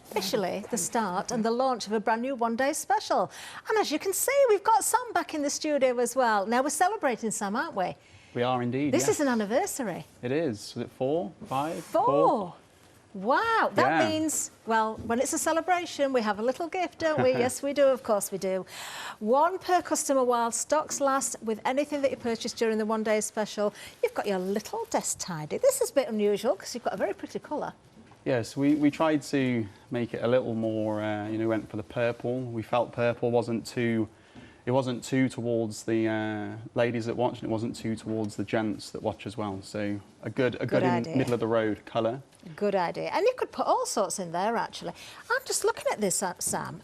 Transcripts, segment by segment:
officially the start and the launch of a brand new one-day special. And as you can see, we've got Sam back in the studio as well. Now we're celebrating, Sam, aren't we? We are indeed. This is an anniversary. It is. Was it 4, 5? 4. Wow, that means, well, when it's a celebration, we have a little gift, don't we? Yes, we do, of course we do. 1 per customer while stocks last with anything that you purchase during the one-day special. You've got your little desk tidy. This is a bit unusual because you've got a very pretty colour. Yes, we tried to make it a little more, you know, went for the purple. We felt purple wasn't too towards the ladies that watch, and it wasn't too towards the gents that watch as well. So a good middle of the road colour. Good idea. And you could put all sorts in there, actually. I'm just looking at this, Sam.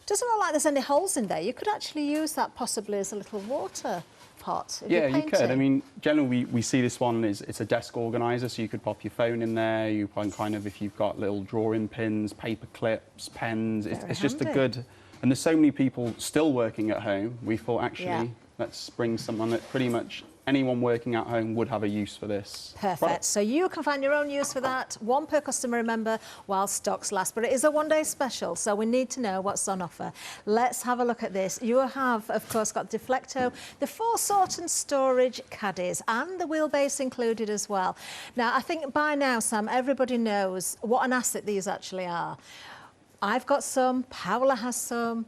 Doesn't look like there's any holes in there. You could actually use that possibly as a little water pot. Yeah, you could. I mean, generally we see this one it's a desk organiser, so you could pop your phone in there. You can kind of, if you've got little drawing pins, paper clips, pens. It's just a good. And there's so many people still working at home. We thought, actually, let's bring someone that pretty much anyone working at home would have a use for this. Perfect. Product. So you can find your own use for that. 1 per customer, remember, while stocks last. But it is a one-day special, so we need to know what's on offer. Let's have a look at this. You have, of course, got Deflecto, the 4 sort and storage caddies, and the wheelbase included as well. Now, I think by now, Sam, everybody knows what an asset these actually are. I've got some, Paola has some,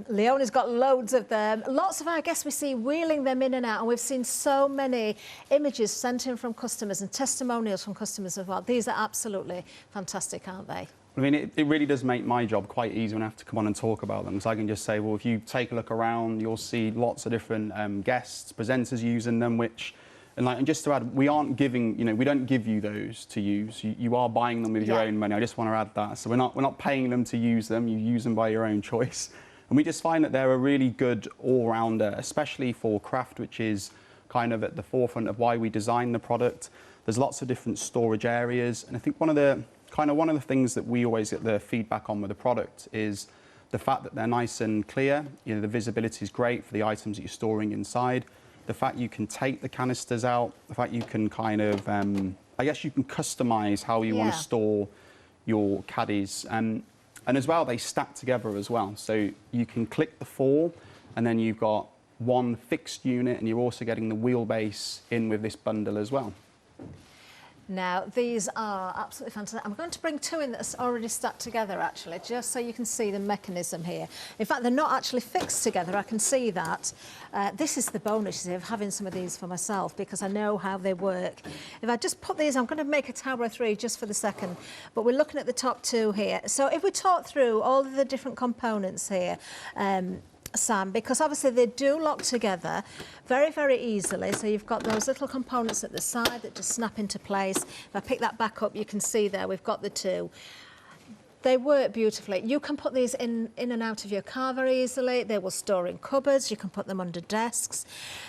Leonie's got loads of them. Lots of our guests we see wheeling them in and out, and we've seen so many images sent in from customers and testimonials from customers as well. These are absolutely fantastic, aren't they? I mean, it really does make my job quite easy when I have to come on and talk about them. So I can just say, well, if you take a look around, you'll see lots of different guests, presenters using them, which... And just to add, we aren't giving, you know, we don't give you those to use. You are buying them with your own money. I just want to add that. So we're not paying them to use them. You use them by your own choice. And we just find that they're a really good all-rounder, especially for craft, which is kind of at the forefront of why we designed the product. There's lots of different storage areas, and I think one of the things that we always get the feedback on with the product is the fact that they're nice and clear. You know, the visibility is great for the items that you're storing inside. The fact you can take the canisters out, the fact you can kind of, I guess you can customise how you want to store your caddies. And as well, they stack together as well. So you can click the 4, and then you've got 1 fixed unit, and you're also getting the wheelbase in with this bundle as well. Now, these are absolutely fantastic. I'm going to bring 2 in that's already stacked together, actually, just so you can see the mechanism here. In fact, they're not actually fixed together. I can see that. This is the bonus of having some of these for myself, because I know how they work. If I just put these, I'm going to make a tower of 3 just for the second, but we're looking at the top 2 here. So if we talk through all of the different components here, Sam, because obviously they do lock together very, very easily. So you've got those little components at the side that just snap into place. If I pick that back up, you can see there we've got the 2. They work beautifully. You can put these in and out of your car very easily. They will store in cupboards. You can put them under desks.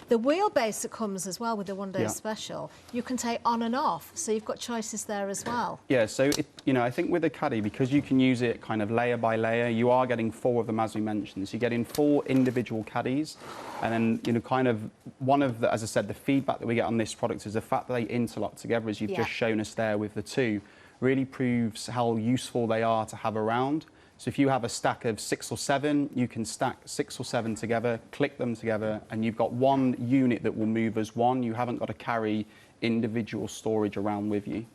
The wheelbase that comes as well with the one-day special, you can take on and off. So you've got choices there as well. Yeah, so, you know, I think with the Caddy, because you can use it kind of layer by layer, you are getting 4 of them, as we mentioned. So you're getting 4 individual caddies. And then, you know, kind of one of the, as I said, the feedback that we get on this product is the fact that they interlock together, as you've just shown us there with the 2. Really proves how useful they are to have around. So if you have a stack of 6 or 7, you can stack 6 or 7 together, click them together, and you've got 1 unit that will move as one. You haven't got to carry individual storage around with you.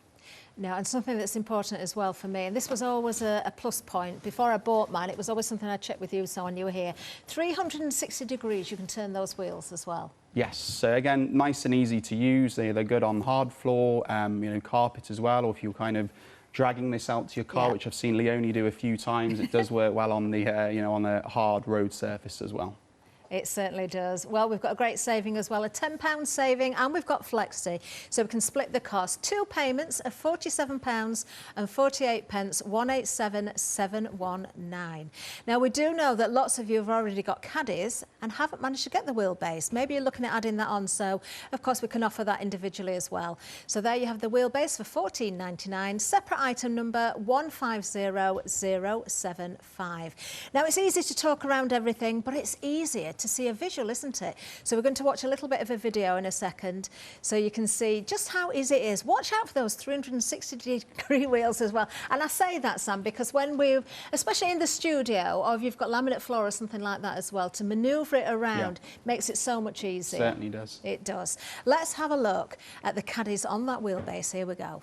No, and something that's important as well for me, and this was always a plus point. Before I bought mine, it was always something I checked with you, so when you were here. 360 degrees, you can turn those wheels as well. Yes, so again, nice and easy to use. They're good on hard floor, you know, carpet as well, or if you're kind of dragging this out to your car, which I've seen Leonie do a few times, it does work well on the, you know, on a hard road surface as well. It certainly does. Well, we've got a great saving as well, a £10 saving, and we've got Flexi, so we can split the cost. 2 payments of £47 and 48 pence, 187,719. Now, we do know that lots of you have already got caddies and haven't managed to get the wheelbase. Maybe you're looking at adding that on, so of course we can offer that individually as well. So there you have the wheelbase for £14.99, separate item number 150075. Now, it's easy to talk around everything, but it's easier to see a visual, isn't it? So we're going to watch a little bit of a video in a second so you can see just how easy it is. Watch out for those 360-degree wheels as well. And I say that, Sam, because when we've, especially in the studio, or if you've got laminate floor or something like that as well, to manoeuvre it around makes it so much easier. Certainly does. It does. Let's have a look at the caddies on that wheelbase. Here we go.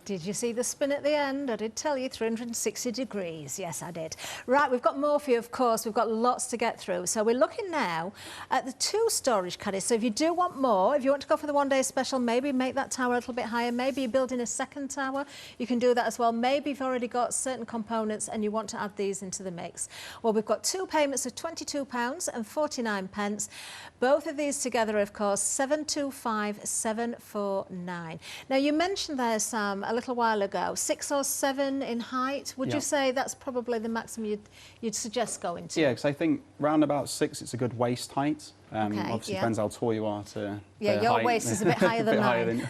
Did you see the spin at the end? I did tell you 360 degrees. Yes, I did. Right, we've got more for you, of course. We've got lots to get through. So we're looking now at the 2 storage caddies. So if you do want more, if you want to go for the one-day special, maybe make that tower a little bit higher. Maybe you're building a second tower. You can do that as well. Maybe you've already got certain components and you want to add these into the mix. Well, we've got 2 payments of £22.49. Both of these together, of course, 725,749. Now, you mentioned there, Sam, a little while ago, 6 or 7 in height. Would you say that's probably the maximum you'd suggest going to? Yeah, because I think round about 6, it's a good waist height. Obviously, depends how tall you are to your height. waist is a bit higher than mine.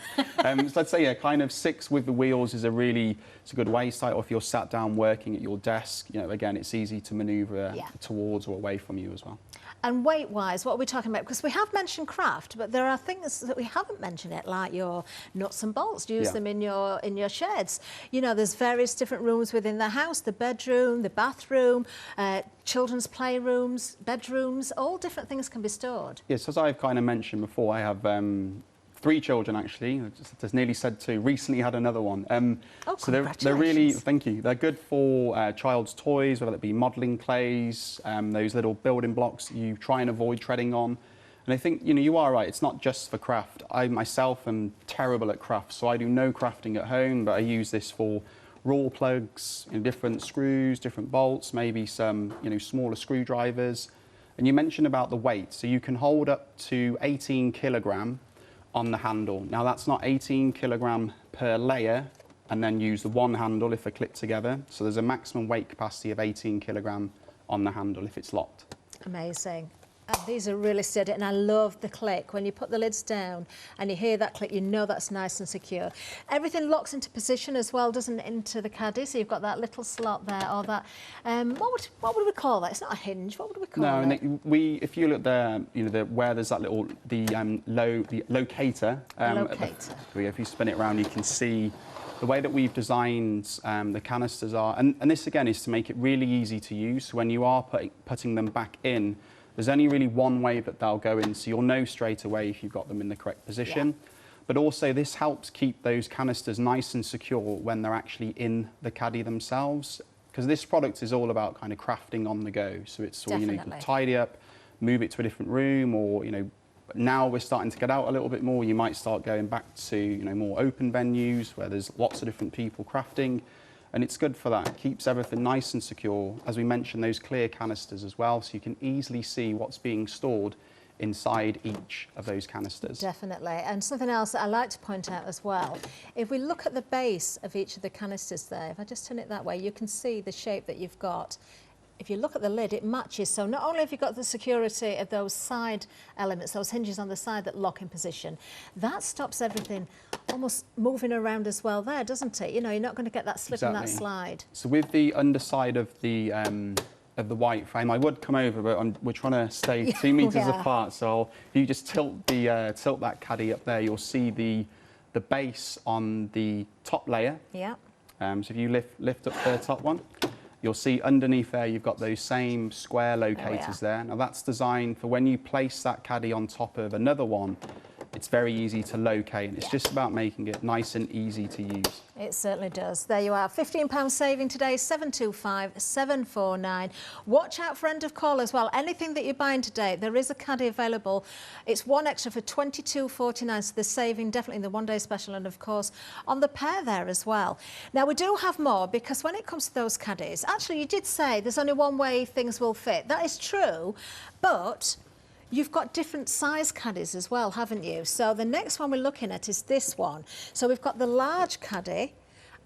So let's say, kind of 6 with the wheels is it's a good waist height. Or if you're sat down working at your desk, again, it's easy to manoeuvre towards or away from you as well. And weight-wise, what are we talking about? Because we have mentioned craft, but there are things that we haven't mentioned yet, like your nuts and bolts. Use them in your sheds. There's various different rooms within the house: the bedroom, the bathroom, children's playrooms, bedrooms. All different things can be stored. Yes, as I've kind of mentioned before, I have 3 children actually. Just nearly said 2. Recently had another one. So they're really, thank you. They're good for child's toys, whether it be modelling clays, those little building blocks that you try and avoid treading on. And I think you are right. It's not just for craft. I myself am terrible at craft, so I do no crafting at home. But I use this for raw plugs, different screws, different bolts, maybe some smaller screwdrivers. And you mentioned about the weight, so you can hold up to 18 kilogram on the handle. Now that's not 18 kilogram per layer, and then use the one handle if they're clipped together. So there's a maximum weight capacity of 18 kilogram on the handle if it's locked. Amazing. These are really steady, and I love the click. When you put the lids down and you hear that click, you know that's nice and secure. Everything locks into position as well, doesn't it, into the caddy? So you've got that little slot there, or that, what would we call that? It's not a hinge, what would we call it? No, if you look there, where there's that little, the locator. Locator. If you spin it around, you can see the way that we've designed the canisters are, and this again is to make it really easy to use. So when you are putting them back in, there's only really one way that they'll go in, so you'll know straight away if you've got them in the correct position. But also this helps keep those canisters nice and secure when they're actually in the caddy themselves, because this product is all about kind of crafting on the go. So it's all, you can tidy up, move it to a different room, or now we're starting to get out a little bit more. You might start going back to more open venues where there's lots of different people crafting. And it's good for that. It keeps everything nice and secure. As we mentioned, those clear canisters as well, so you can easily see what's being stored inside each of those canisters. Definitely. And something else that I like to point out as well, if we look at the base of each of the canisters there, if I just turn it that way, you can see the shape that you've got if you look at the lid, it matches. So not only have you got the security of those side elements, those hinges on the side that lock in position, that stops everything almost moving around as well there, doesn't it? You know, you're not going to get that slip and that slide. So with the underside of the white frame, I would come over, but we're trying to stay 2 meters apart. So if you just tilt that caddy up there, you'll see the base on the top layer. Yeah. So if you lift up the top one, you'll see underneath there you've got those same square locators there. Now that's designed for when you place that caddy on top of another one, it's very easy to locate, and it's just about making it nice and easy to use. It certainly does. There you are, £15 saving today, 725-749. Watch out for end of call as well. Anything that you're buying today, there is a caddy available. It's one extra for £22.49, so the saving definitely in the one-day special, and of course on the pair there as well. Now we do have more, because when it comes to those caddies, actually you did say there's only one way things will fit. That is true, but you've got different size caddies as well, haven't you? So the next one we're looking at is this one. So we've got the large caddy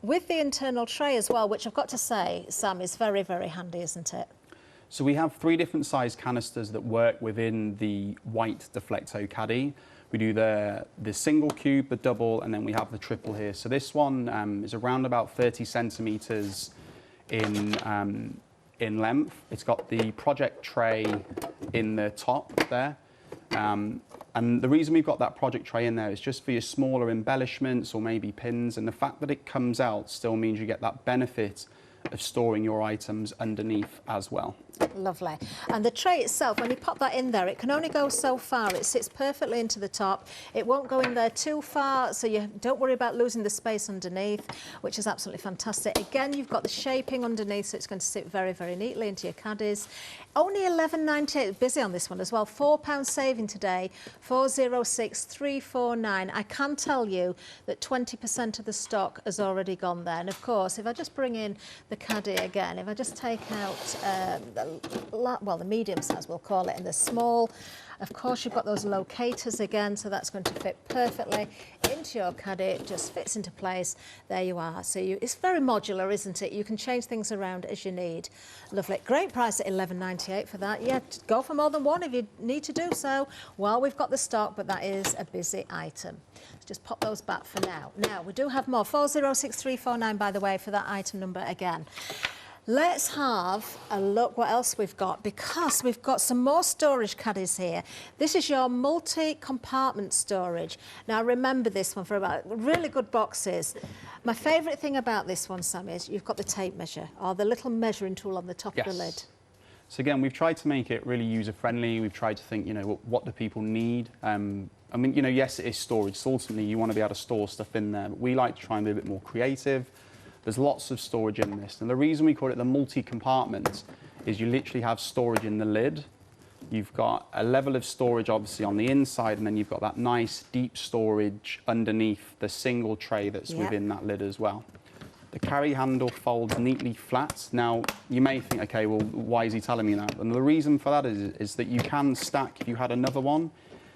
with the internal tray as well, which I've got to say, Sam, is very, very handy, isn't it? So we have 3 different size canisters that work within the white Deflecto caddy. We do the single cube, the double, and then we have the triple here. So this one is around about 30 centimeters in length. It's got the project tray in the top there. And the reason we've got that project tray in there is just for your smaller embellishments or maybe pins, and the fact that it comes out still means you get that benefit of storing your items underneath as well. Lovely. And the tray itself, when you pop that in there, it can only go so far. It sits perfectly into the top. It won't go in there too far, so you don't worry about losing the space underneath, which is absolutely fantastic. Again, you've got the shaping underneath, so it's going to sit very, very neatly into your caddies. Only £11.98, busy on this one as well. £4 saving today, 406-349. I can tell you that 20% of the stock has already gone there. And of course, if I just bring in the caddy again, if I just take out the medium size, we'll call it, and the small, of course you've got those locators again, so that's going to fit perfectly into your caddy. It just fits into place. There you are. So it's very modular, isn't it? You can change things around as you need. Lovely. Great price at £11.98 for that. Yeah, go for more than one if you need to do so while we've got the stock, but that is a busy item. Let's just pop those back for now. Now, we do have more. 406-349, by the way, for that item number again. Let's have a look what else we've got, because we've got some more storage caddies here. This is your multi-compartment storage. Now remember this one for about really good boxes. My favourite thing about this one, Sam, is you've got the tape measure, or the little measuring tool on the top of the lid. So again, we've tried to make it really user-friendly. We've tried to think, you know, what do people need? I mean, you know, yes, it is storage. So ultimately, you want to be able to store stuff in there, but we like to try and be a bit more creative. There's lots of storage in this. And the reason we call it the multi-compartment is you literally have storage in the lid. You've got a level of storage, obviously, on the inside, and then you've got that nice deep storage underneath the single tray that's within that lid as well. The carry handle folds neatly flat. Now, you may think, okay, well, why is he telling me that? And the reason for that is that you can stack, if you had another one,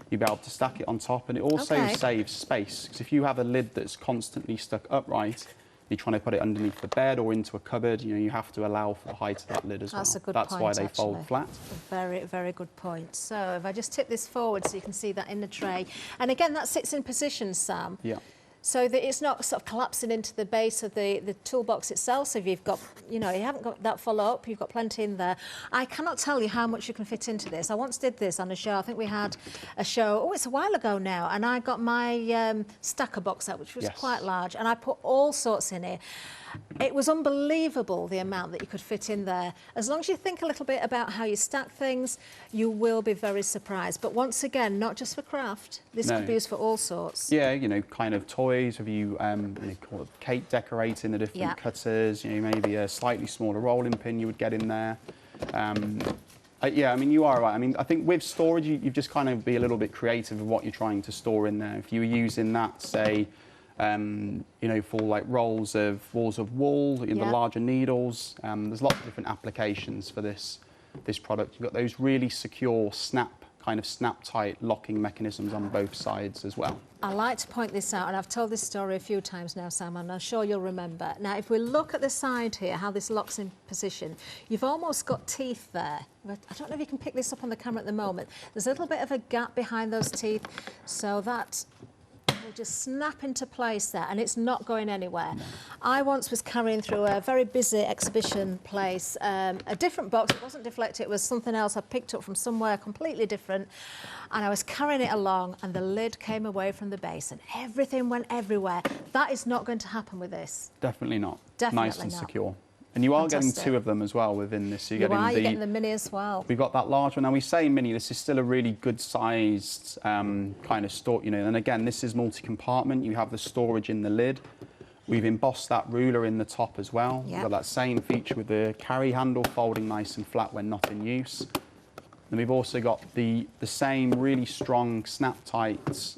you'd be able to stack it on top, and it also saves space. Because if you have a lid that's constantly stuck upright, you're trying to put it underneath the bed or into a cupboard, you know, you have to allow for the height of that lid as well. That's a good point. That's why they fold flat. Very, very good point. So if I just tip this forward so you can see that in the tray. And again, that sits in position, Sam. Yeah. So that it's not sort of collapsing into the base of the toolbox itself. So if you've got, you know, you haven't got that full up, you've got plenty in there. I cannot tell you how much you can fit into this. I once did this on a show. I think we had a show, oh, it's a while ago now, and I got my stacker box out, which was quite large, and I put all sorts in it. It was unbelievable the amount that you could fit in there. As long as you think a little bit about how you stack things, you will be very surprised. But once again, not just for craft. This could be used for all sorts. Yeah, you know, kind of toys. Have you, call it cake decorating, the different cutters. You know, maybe a slightly smaller rolling pin you would get in there. Yeah, I mean, you are right. I mean, I think with storage, you've just kind of be a little bit creative with what you're trying to store in there. If you were using that, say, you know, for like walls of wool, you know, the larger needles. There's lots of different applications for this product. You've got those really secure snap kind of snap-tight locking mechanisms on both sides as well. I like to point this out, and I've told this story a few times now, Sam, and I'm sure you'll remember. Now, if we look at the side here, how this locks in position, you've almost got teeth there. I don't know if you can pick this up on the camera at the moment. There's a little bit of a gap behind those teeth, so that will just snap into place there, and it's not going anywhere. No. I once was carrying through a very busy exhibition place a different box. It wasn't Deflecto, it was something else I picked up from somewhere completely different, and I was carrying it along and the lid came away from the base and everything went everywhere. That is not going to happen with this. Definitely not. Definitely nice and not. Secure. And you are Fantastic. getting two of them as well within this. So You're getting the mini as well. We've got that large one. Now we say mini, this is still a really good sized kind of store, you know, and again, this is multi-compartment. You have the storage in the lid. We've embossed that ruler in the top as well. Yep. We've got that same feature with the carry handle folding nice and flat when not in use. Then we've also got the same really strong snap-tight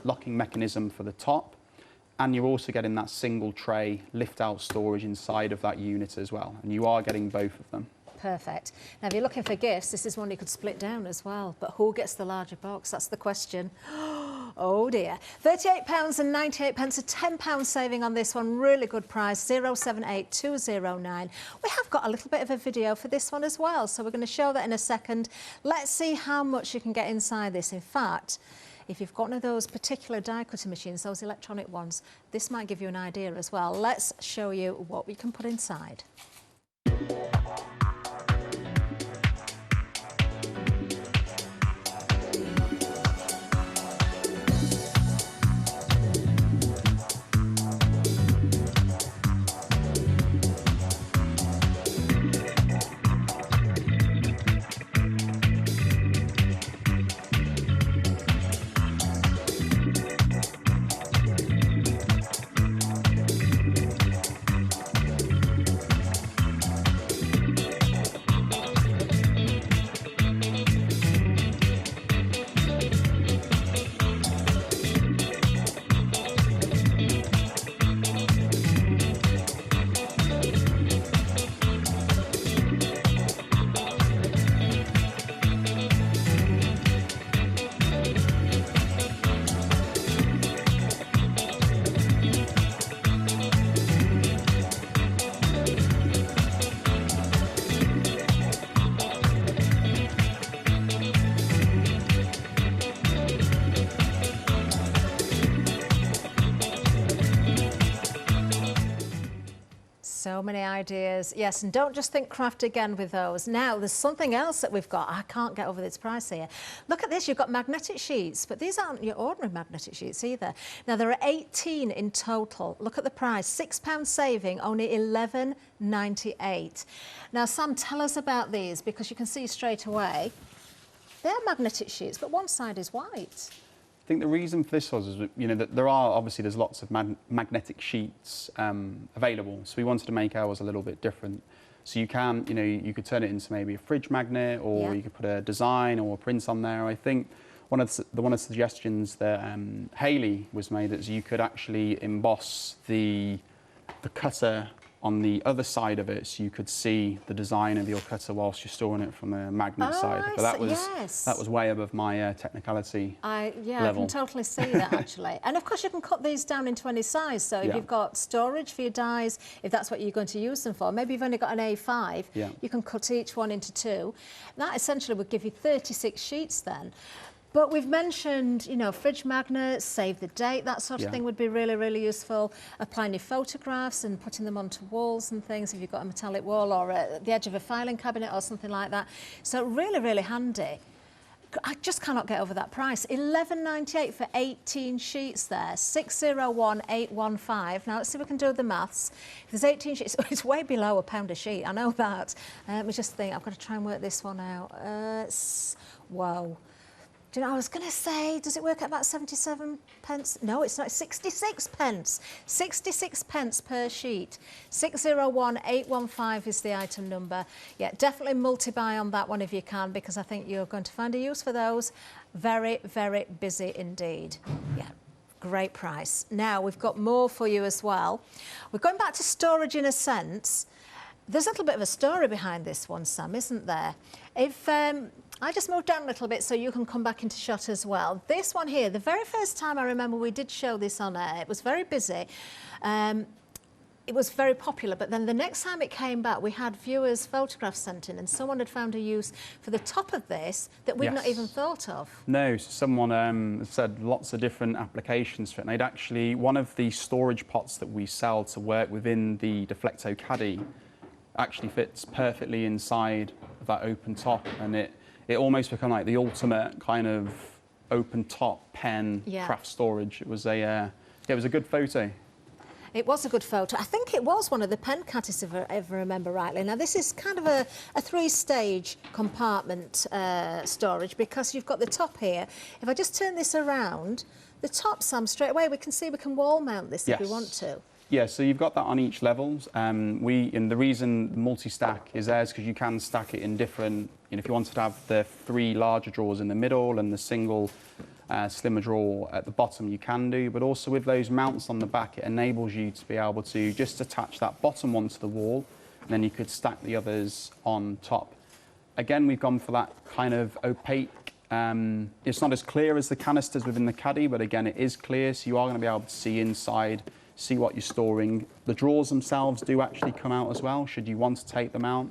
locking mechanism for the top. And you're also getting that single tray lift-out storage inside of that unit as well. And you are getting both of them. Perfect. Now, if you're looking for gifts, this is one you could split down as well. But who gets the larger box? That's the question. Oh dear. £38.98, a £10 saving on this one. Really good price, 078209. We have got a little bit of a video for this one as well, so we're going to show that in a second. Let's see how much you can get inside this. In fact, if you've got one of those particular die cutting machines, those electronic ones, this might give you an idea as well. Let's show you what we can put inside. So many ideas. Yes, and don't just think craft again with those. Now, there's something else that we've got. I can't get over this price here. Look at this. You've got magnetic sheets, but these aren't your ordinary magnetic sheets either. Now, there are 18 in total. Look at the price. £6 saving, only $11.98. Now, Sam, tell us about these, because you can see straight away they're magnetic sheets, but one side is white. I think the reason for this was, you know, that there's lots of magnetic sheets available. So we wanted to make ours a little bit different. So you can, you know, you could turn it into maybe a fridge magnet, or you could put a design or a print on there. I think one of the suggestions that Hayley was made is you could actually emboss the cutter on the other side of it, so you could see the design of your cutter whilst you're storing it from the magnet side. But that was way above my technicality level. I can totally see that actually. And of course you can cut these down into any size. So if you've got storage for your dies, if that's what you're going to use them for, maybe you've only got an A5, you can cut each one into two. That essentially would give you 36 sheets then. But we've mentioned, you know, fridge magnets, save the date, that sort of thing would be really, really useful. Applying your photographs and putting them onto walls and things if you've got a metallic wall, or at the edge of a filing cabinet or something like that. So really, really handy. I just cannot get over that price. $11.98 for 18 sheets there. 601815. Now let's see if we can do the maths. If there's 18 sheets, it's way below £1 a sheet. I know that. Let me just think. I've got to try and work this one out. Whoa. Do you know, I was going to say, does it work at about 77 pence? No, it's not. 66 pence. 66 pence per sheet. 601815 is the item number. Yeah, definitely multi-buy on that one if you can, because I think you're going to find a use for those. Very, very busy indeed. Yeah. Great price. Now, we've got more for you as well. We're going back to storage in a sense. There's a little bit of a story behind this one, Sam, isn't there? If I just moved down a little bit so you can come back into shot as well. This one here, the very first time I remember we did show this on air, it was very busy. It was very popular, but then the next time it came back, we had viewers' photographs sent in, and someone had found a use for the top of this that we'd not even thought of. No, so someone said lots of different applications for it. And they'd actually, one of the storage pots that we sell to work within the Deflecto Caddy actually fits perfectly inside of that open top, and it almost became like the ultimate kind of open top pen craft storage. It was a it was a good photo. It was a good photo. I think it was one of the pen caddies, if I ever remember rightly. Now, this is kind of a three-stage compartment storage, because you've got the top here. If I just turn this around, the top, Sam, straight away, we can see we can wall mount this if we want to. Yeah, so you've got that on each level. And the reason multi-stack is there is because you can stack it in different, if you wanted to have the 3 larger drawers in the middle and the single slimmer drawer at the bottom, you can do, but also with those mounts on the back, it enables you to be able to just attach that bottom one to the wall, and then you could stack the others on top. Again, we've gone for that kind of opaque, it's not as clear as the canisters within the Caddy, but again, it is clear, so you are going to be able to see inside, see what you're storing. The drawers themselves do actually come out as well, should you want to take them out.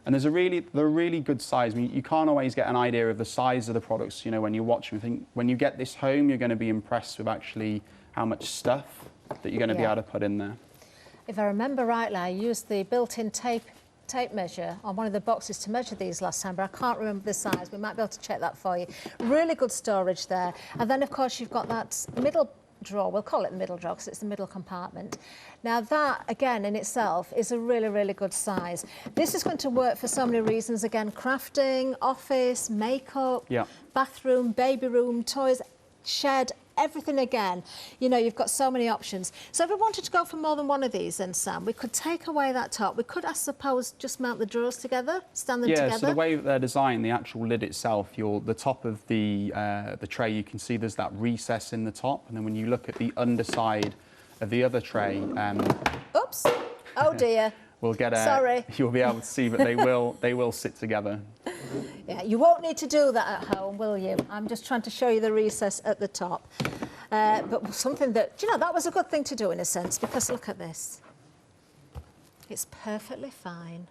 And they're really good size. I mean, you can't always get an idea of the size of the products, when you watch them. I think when you get this home, you're going to be impressed with actually how much stuff that you're going to be able to put in there. If I remember rightly, I used the built-in tape measure on one of the boxes to measure these last time, but I can't remember the size. We might be able to check that for you. Really good storage there. And then, of course, you've got that middle drawer. We'll call it the middle drawer because it's the middle compartment. Now that, again, in itself is a really, really good size. This is going to work for so many reasons. Again, crafting, office, makeup, bathroom, baby room, toys, shed, everything again. You've got so many options. So if we wanted to go for more than one of these, then, Sam, we could take away that top. We could, I suppose, just mount the drawers together, stand them together. Yeah, so the way that they're designed, the actual lid itself, the top of the tray, you can see there's that recess in the top, and then when you look at the underside of the other tray... Oops! Oh, dear. We'll get Sorry. You'll be able to see, but they will sit together. Yeah, you won't need to do that at home, will you? I'm just trying to show you the recess at the top. But something that, that was a good thing to do in a sense, because look at this. It's perfectly fine.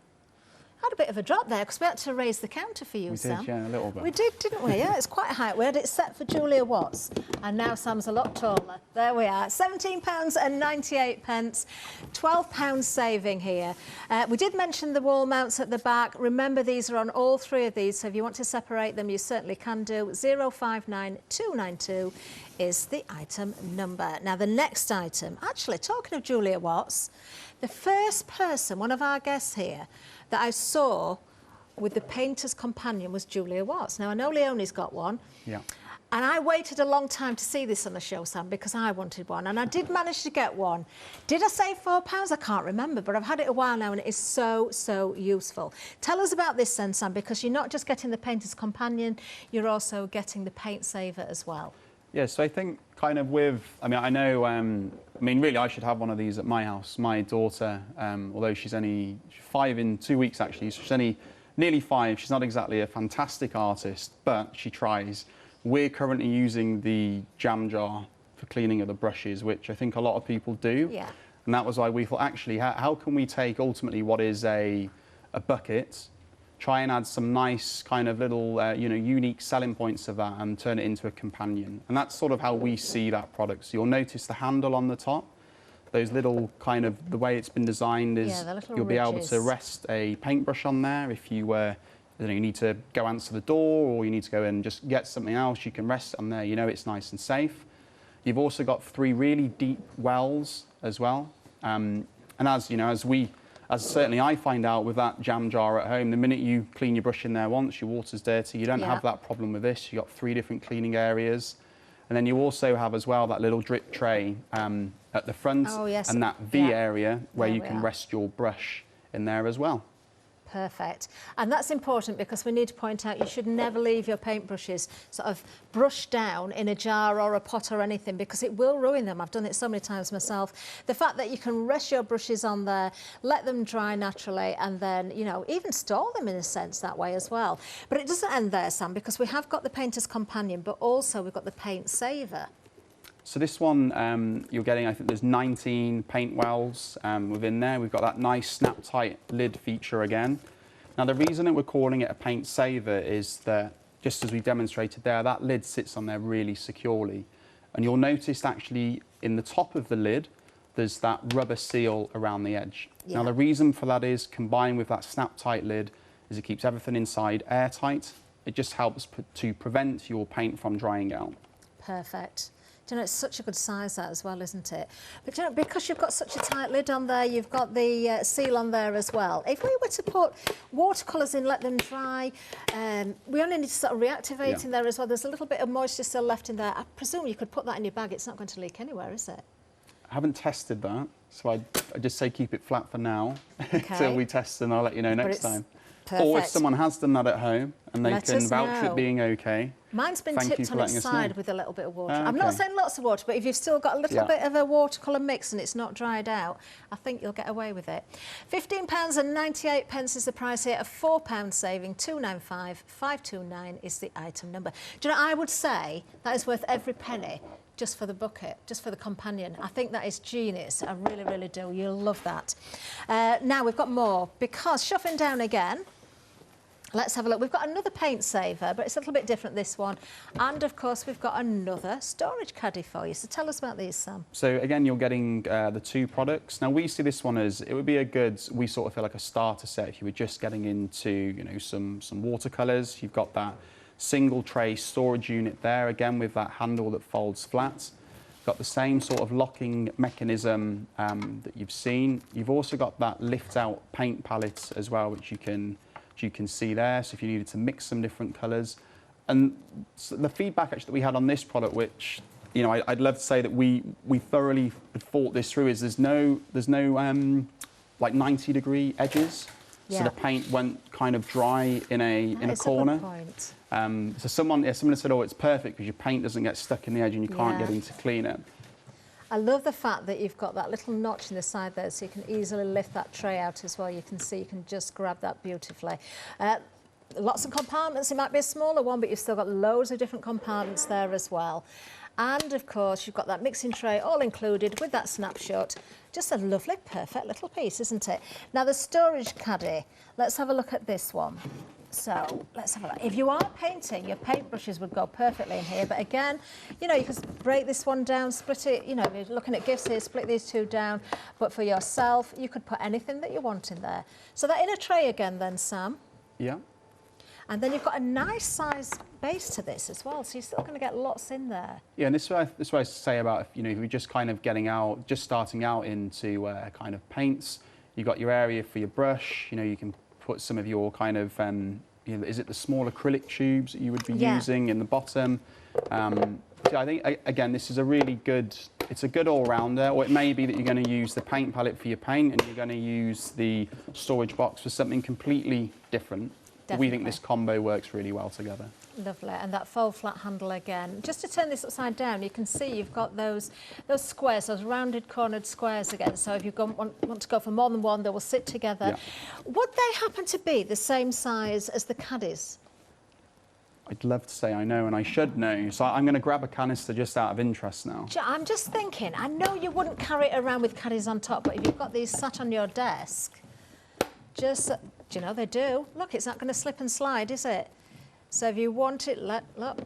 Had a bit of a drop there because we had to raise the counter for you, Sam. We did, yeah, a little bit. We did, didn't we? Yeah, it's quite high. We had it set for Julia Watts, and now Sam's a lot taller. There we are, £17.98, £12 saving here. We did mention the wall mounts at the back. Remember, these are on all 3 of these, so if you want to separate them, you certainly can do. 059292 is the item number. Now, the next item, actually, talking of Julia Watts, the first person, one of our guests here, that I saw with the painter's companion was Julia Watts. Now, I know Leonie's got one. Yeah. And I waited a long time to see this on the show, Sam, because I wanted one. And I did manage to get one. Did I save £4? I can't remember, but I've had it a while now, and it is so, so useful. Tell us about this then, Sam, because you're not just getting the painter's companion, you're also getting the paint saver as well. Yeah, so I think kind of I know, really I should have one of these at my house. My daughter, although she's only 5 in 2 weeks actually, so she's only nearly 5. She's not exactly a fantastic artist, but she tries. We're currently using the jam jar for cleaning of the brushes, which I think a lot of people do. Yeah. And that was why we thought, actually, how can we take ultimately what is a bucket, try and add some nice kind of little, unique selling points of that and turn it into a companion. And that's sort of how we see that product. So you'll notice the handle on the top, those little kind of, the way it's been designed is you'll be able to rest a paintbrush on there if you you need to go answer the door or you need to go and just get something else, you can rest it on there. It's nice and safe. You've also got 3 really deep wells as well. And as certainly I find out with that jam jar at home, the minute you clean your brush in there once, your water's dirty. You don't have that problem with this. You've got 3 different cleaning areas. And then you also have as well that little drip tray at the front and that V area where you can rest your brush in there as well. Perfect. And that's important because we need to point out you should never leave your paintbrushes sort of brushed down in a jar or a pot or anything, because it will ruin them. I've done it so many times myself. The fact that you can rest your brushes on there, let them dry naturally, and then, you know, even store them in a sense that way as well. But it doesn't end there, Sam, because we have got the Painter's Companion, but also we've got the Paint Saver. So this one, you're getting, I think there's 19 paint wells within there. We've got that nice snap-tight lid feature again. Now, the reason that we're calling it a paint saver is that, just as we demonstrated there, that lid sits on there really securely. And you'll notice actually in the top of the lid, there's that rubber seal around the edge. Yeah. Now, the reason for that is, combined with that snap-tight lid, is it keeps everything inside airtight. It just helps to prevent your paint from drying out. Perfect. Do you know, it's such a good size that as well, isn't it? But you know, because you've got such a tight lid on there, you've got the seal on there as well. If we were to put watercolours in, let them dry, we only need to sort of reactivate in there as well. There's a little bit of moisture still left in there. I presume you could put that in your bag. It's not going to leak anywhere, is it? I haven't tested that, so I just say keep it flat for now until we test, and I'll let you know next time. Perfect. Or if someone has done that at home and they can vouch for it being okay. Mine's been tipped on its side with a little bit of water. I'm not saying lots of water, but if you've still got a little bit of a watercolour mix and it's not dried out, I think you'll get away with it. £15.98 is the price here, a £4 saving, £2.95, £529 is the item number. Do you know, I would say that is worth every penny just for the bucket, just for the companion. I think that is genius. I really, really do. You'll love that. Now we've got more, because shuffling down again, let's have a look. We've got another paint saver, but it's a little bit different, this one. And of course, we've got another storage caddy for you. So tell us about these, Sam. So again, you're getting the two products. Now we see this one as, it would be a good, we sort of feel like a starter set if you were just getting into, you know, some watercolors. You've got that single tray storage unit there, again with that handle that folds flat. Got the same sort of locking mechanism that you've seen. You've also got that lift out paint palette as well, which you can see there. So if you needed to mix some different colours. And so the feedback actually that we had on this product, which, you know, I'd love to say that we thoroughly thought this through, is there's no like 90-degree edges. Yeah. So the paint went kind of dry in a corner. Good point. So someone said, oh, it's perfect because your paint doesn't get stuck in the edge and you can't get in to clean it. I love the fact that you've got that little notch in the side there, so you can easily lift that tray out as well. You can see, you can just grab that beautifully. Lots of compartments. It might be a smaller one, but you've still got loads of different compartments there as well. And of course, you've got that mixing tray all included with that snapshot. Just a lovely, perfect little piece, isn't it? Now, the storage caddy. Let's have a look at this one. So let's have a look. If you are painting, your paintbrushes would go perfectly in here. But again, you know, you can break this one down, split it, you know, if you're looking at gifts here, split these two down. But for yourself, you could put anything that you want in there. So that inner tray again then, Sam. Yeah. And then you've got a nice size base to this as well, so you're still going to get lots in there. Yeah, and this is what I say about, if you're just kind of just starting out into kind of paints. You've got your area for your brush. You know, you can put some of your kind of, you know, is it the small acrylic tubes that you would be using in the bottom? So I think, again, this is a really good, it's a good all-rounder. Or it may be that you're going to use the paint palette for your paint and you're going to use the storage box for something completely different. Definitely. We think this combo works really well together. Lovely, and that fold flat handle again. Just to turn this upside down, you can see you've got those squares, those rounded cornered squares again. So if you want to go for more than one, they will sit together. Yeah. Would they happen to be the same size as the caddies? I'd love to say I know, and I should know. So I'm going to grab a canister just out of interest now. I'm just thinking, I know you wouldn't carry it around with caddies on top, but if you've got these sat on your desk, just, do you know, they do. Look, it's not going to slip and slide, is it? So if you want it, look.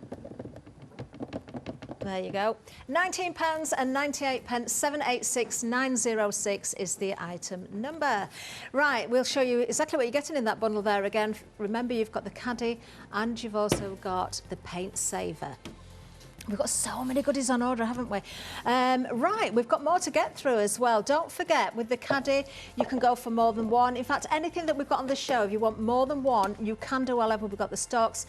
There you go. £19.98, 786906 is the item number. Right, we'll show you exactly what you're getting in that bundle there again. Remember, you've got the caddy and you've also got the paint saver. We've got so many goodies on order, haven't we? Right, we've got more to get through as well. Don't forget, with the caddy, you can go for more than one. In fact, anything that we've got on the show, if you want more than one, you can do whatever. We've got the stocks.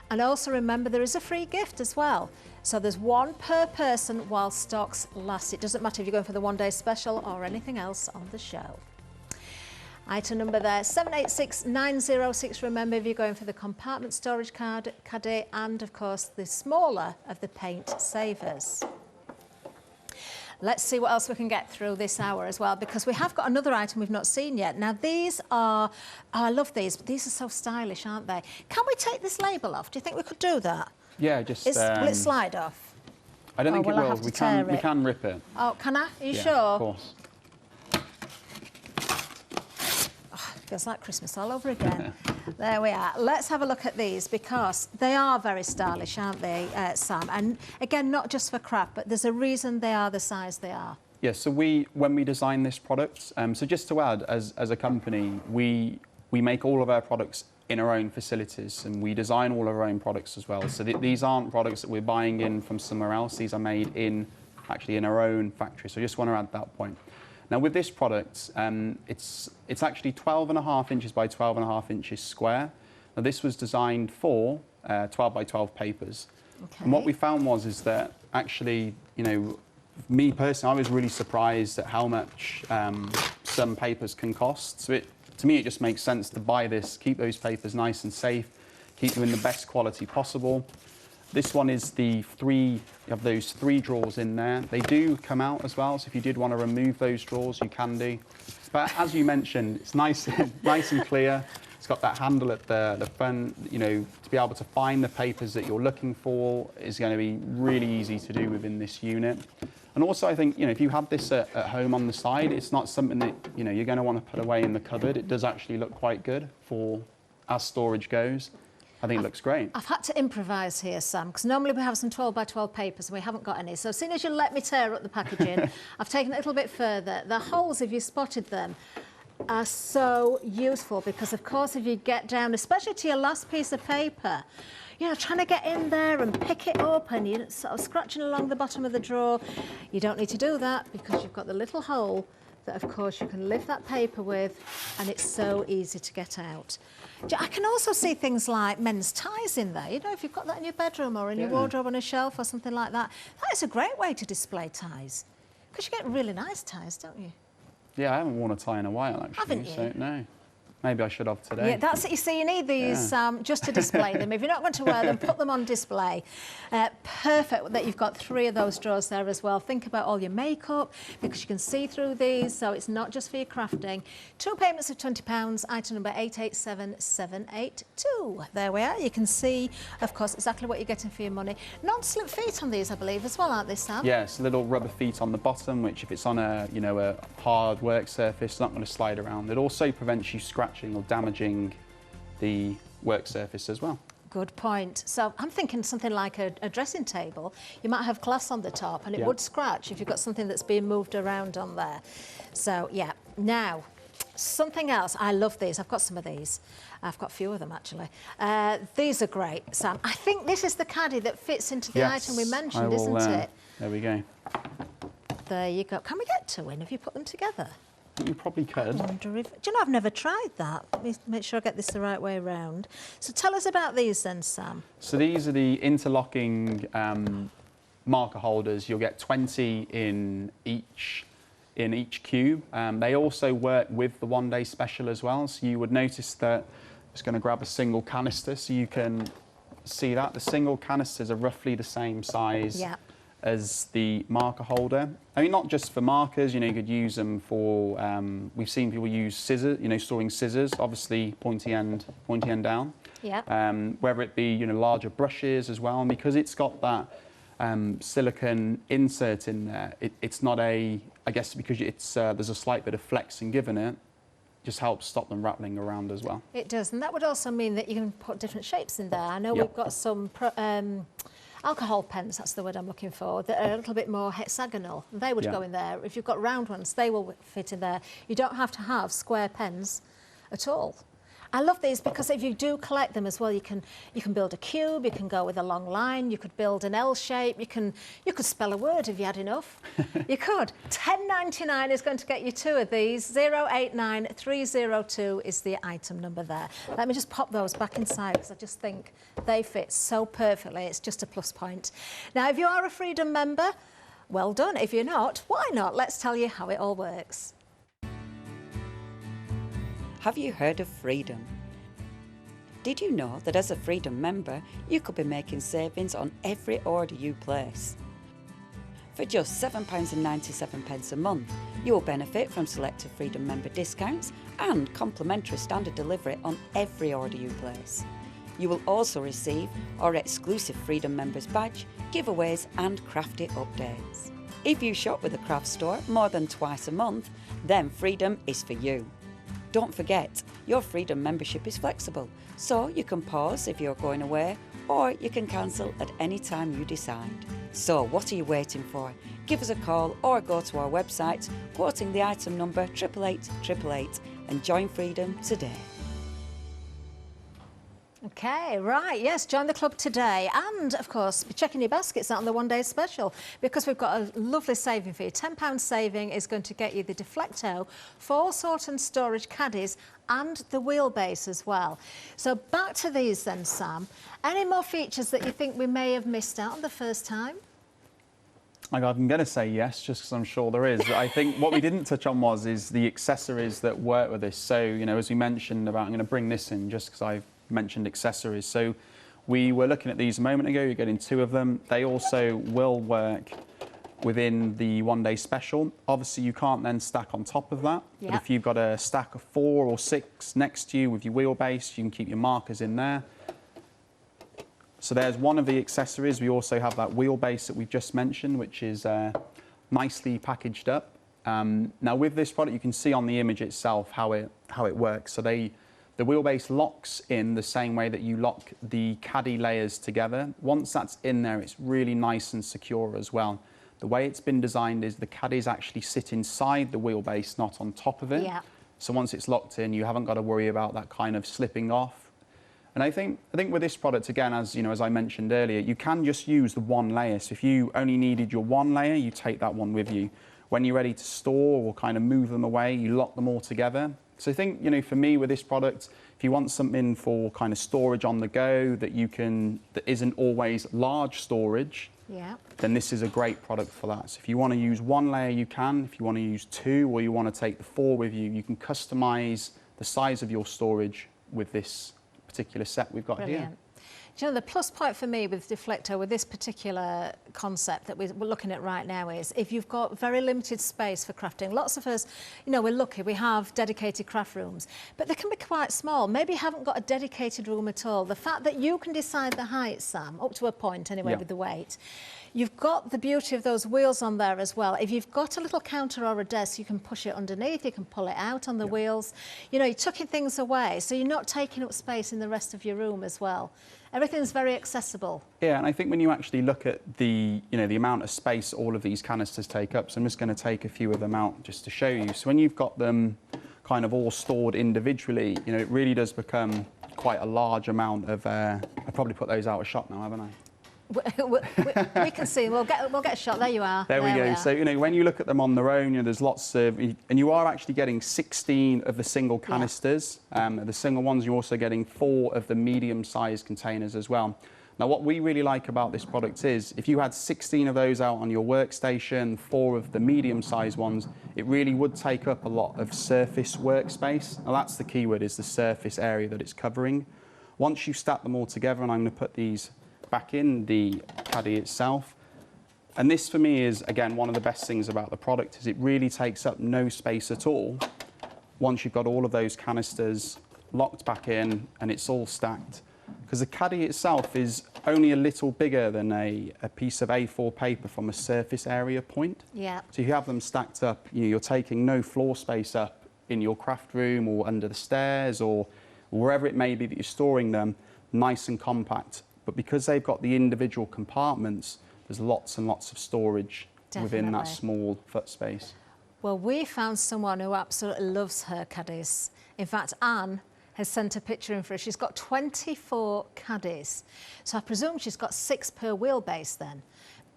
And also remember, there is a free gift as well. So there's one per person while stocks last. It doesn't matter if you're going for the one-day special or anything else on the show. Item number there, 786906. Remember, if you're going for the compartment storage caddy, and of course the smaller of the paint savers. Let's see what else we can get through this hour as well, because we have got another item we've not seen yet. Now these are, I love these, but these are so stylish, aren't they? Can we take this label off? Do you think we could do that? Yeah, just... Will it slide off? I don't think it will. We can rip it. Oh, can I? Are you sure? Of course. Feels like Christmas all over again. There we are. Let's have a look at these, because they are very stylish, aren't they, Sam? And again, not just for craft, but there's a reason they are the size they are. Yeah, so when we design this product, so just to add, as a company, we make all of our products in our own facilities, and we design all of our own products as well. So these aren't products that we're buying in from somewhere else. These are made actually in our own factory. So I just want to add that point. Now with this product, it's actually 12.5 inches by 12.5 inches square. Now this was designed for 12 by 12 papers. Okay. And what we found is that actually, you know, me personally, I was really surprised at how much some papers can cost. So to me, it just makes sense to buy this, keep those papers nice and safe, keep them in the best quality possible. This one is you have those 3 drawers in there. They do come out as well, so if you did want to remove those drawers, you can do. But as you mentioned, it's nice, nice and clear. It's got that handle at the front, you know, to be able to find the papers that you're looking for is going to be really easy to do within this unit. And also, I think, you know, if you have this at home on the side, it's not something that, you know, you're going to want to put away in the cupboard. It does actually look quite good as storage goes. I think it looks great. I've had to improvise here, Sam, because normally we have some 12 by 12 papers and we haven't got any. So as soon as you let me tear up the packaging, I've taken it a little bit further. The holes, if you spotted them, are so useful because, of course, if you get down, especially to your last piece of paper, you know, trying to get in there and pick it up and you're sort of scratching along the bottom of the drawer, you don't need to do that because you've got the little hole that, of course, you can lift that paper with, and it's so easy to get out. I can also see things like men's ties in there. You know, if you've got that in your bedroom or in your wardrobe on a shelf or something like that, that is a great way to display ties, because you get really nice ties, don't you? Yeah, I haven't worn a tie in a while, actually. Haven't you? So, no. Maybe I should have today. Yeah, that's it. You see, you need these just to display them. If you're not going to wear them, put them on display. Perfect that you've got 3 of those drawers there as well. Think about all your makeup, because you can see through these, so it's not just for your crafting. 2 payments of £20, item number 887782. There we are. You can see, of course, exactly what you're getting for your money. Non-slip feet on these, I believe, as well, aren't they, Sam? Yes, little rubber feet on the bottom, which if it's on a hard work surface, it's not going to slide around. It also prevents you scratching or damaging the work surface as well. Good point. So I'm thinking something like a dressing table. You might have glass on the top and it would scratch if you've got something that's being moved around on there. So yeah, now something else. I love these. I've got some of these. I've got a few of them actually. These are great, Sam. I think this is the caddy that fits into the item we mentioned, isn't it? There we go. There you go. Can we get 2 in if you put them together? You probably could. I wonder if, do you know, I've never tried that. Let me make sure I get this the right way around. So tell us about these then, Sam. So these are the interlocking marker holders. You'll get 20 in each cube. They also work with the one-day special as well. So you would notice that I'm just going to grab a single canister so you can see that. The single canisters are roughly the same size as the marker holder. I mean, not just for markers, you know, you could use them for, we've seen people use scissors, you know, storing scissors, obviously pointy end down. Yeah. Whether it be, you know, larger brushes as well. And because it's got that silicone insert in there, it's not I guess because it's, there's a slight bit of flexing given it, just helps stop them rattling around as well. It does, and that would also mean that you can put different shapes in there. I know we've got some alcohol pens, that's the word I'm looking for, that are a little bit more hexagonal. They would go in there. If you've got round ones, they will fit in there. You don't have to have square pens at all. I love these because if you do collect them as well, you can build a cube, you can go with a long line, you could build an L shape, you could spell a word if you had enough. You could. £10.99 is going to get you 2 of these. 089302 is the item number there. Let me just pop those back inside because I just think they fit so perfectly. It's just a plus point. Now, if you are a Freedom member, well done. If you're not, why not? Let's tell you how it all works. Have you heard of Freedom? Did you know that as a Freedom member, you could be making savings on every order you place? For just £7.97 a month, you will benefit from selected Freedom member discounts and complimentary standard delivery on every order you place. You will also receive our exclusive Freedom Members badge, giveaways and crafty updates. If you shop with a craft store more than twice a month, then Freedom is for you. Don't forget, your Freedom membership is flexible, so you can pause if you're going away, or you can cancel at any time you decide. So what are you waiting for? Give us a call or go to our website, quoting the item number 888 and join Freedom today. Okay, right, yes, join the club today. And, of course, be checking your baskets out on the one-day special, because we've got a lovely saving for you. £10 saving is going to get you the Deflecto, 4-sort and storage caddies and the wheelbase as well. So back to these then, Sam. Any more features that you think we may have missed out on the first time? I'm going to say yes, just because I'm sure there is. I think what we didn't touch on is the accessories that work with this. So, you know, as we mentioned about, I'm going to bring this in just because I've mentioned accessories. So we were looking at these a moment ago. You're getting 2 of them. They also will work within the one-day special. Obviously, you can't then stack on top of that. Yep. But if you've got a stack of 4 or 6 next to you with your wheelbase, you can keep your markers in there. So there's one of the accessories. We also have that wheelbase that we've just mentioned, which is nicely packaged up. Now with this product, you can see on the image itself how it works. So the wheelbase locks in the same way that you lock the caddy layers together. Once that's in there, it's really nice and secure as well. The way it's been designed is the caddies actually sit inside the wheelbase, not on top of it. Yeah. So once it's locked in, you haven't got to worry about that kind of slipping off. And I think with this product, again, as you know, as I mentioned earlier, you can just use the one layer. So if you only needed your one layer, you take that one with you. When you're ready to store or kind of move them away, you lock them all together. So I think, you know, for me with this product, if you want something for kind of storage on the go that isn't always large storage, Yeah. then this is a great product for that. So if you want to use one layer, you can. If you want to use 2 or you want to take the 4 with you, you can customize the size of your storage with this particular set we've got Brilliant. here. Do you know, the plus point for me with Deflecto, with this particular concept that we're looking at right now, is if you've got very limited space for crafting. Lots of us, you know, we're lucky, we have dedicated craft rooms, but they can be quite small. Maybe you haven't got a dedicated room at all. The fact that you can decide the height, Sam, up to a point anyway, Yeah. with the weight. You've got the beauty of those wheels on there as well. If you've got a little counter or a desk, you can push it underneath, you can pull it out on the wheels. You know, you're tucking things away, so you're not taking up space in the rest of your room as well. Everything's very accessible. Yeah, and I think when you actually look at the amount of space all of these canisters take up, so I'm just going to take a few of them out just to show you. So when you've got them kind of all stored individually, you know, it really does become quite a large amount of. I probably put those out of shot now, haven't I? We can see. We'll get a shot. There you are. There we go. So, you know, when you look at them on their own, you know, there's lots of, and you are actually getting 16 of the single canisters. The single ones, you're also getting 4 of the medium-sized containers as well. Now, what we really like about this product is, if you had 16 of those out on your workstation, 4 of the medium-sized ones, it really would take up a lot of surface workspace. Now, that's the key word, is the surface area that it's covering. Once you stack them all together, and I'm going to put these back in the caddy itself. And this for me is, again, one of the best things about the product, is it really takes up no space at all once you've got all of those canisters locked back in and it's all stacked. Because the caddy itself is only a little bigger than a piece of A4 paper from a surface area point. Yeah. So if you have them stacked up, you know, you're taking no floor space up in your craft room or under the stairs or wherever it may be that you're storing them, nice and compact. But because they've got the individual compartments, there's lots and lots of storage within that small foot space. Well, we found someone who absolutely loves her caddies. In fact, Anne has sent a picture in for us. She's got 24 caddies. So I presume she's got 6 per wheelbase then.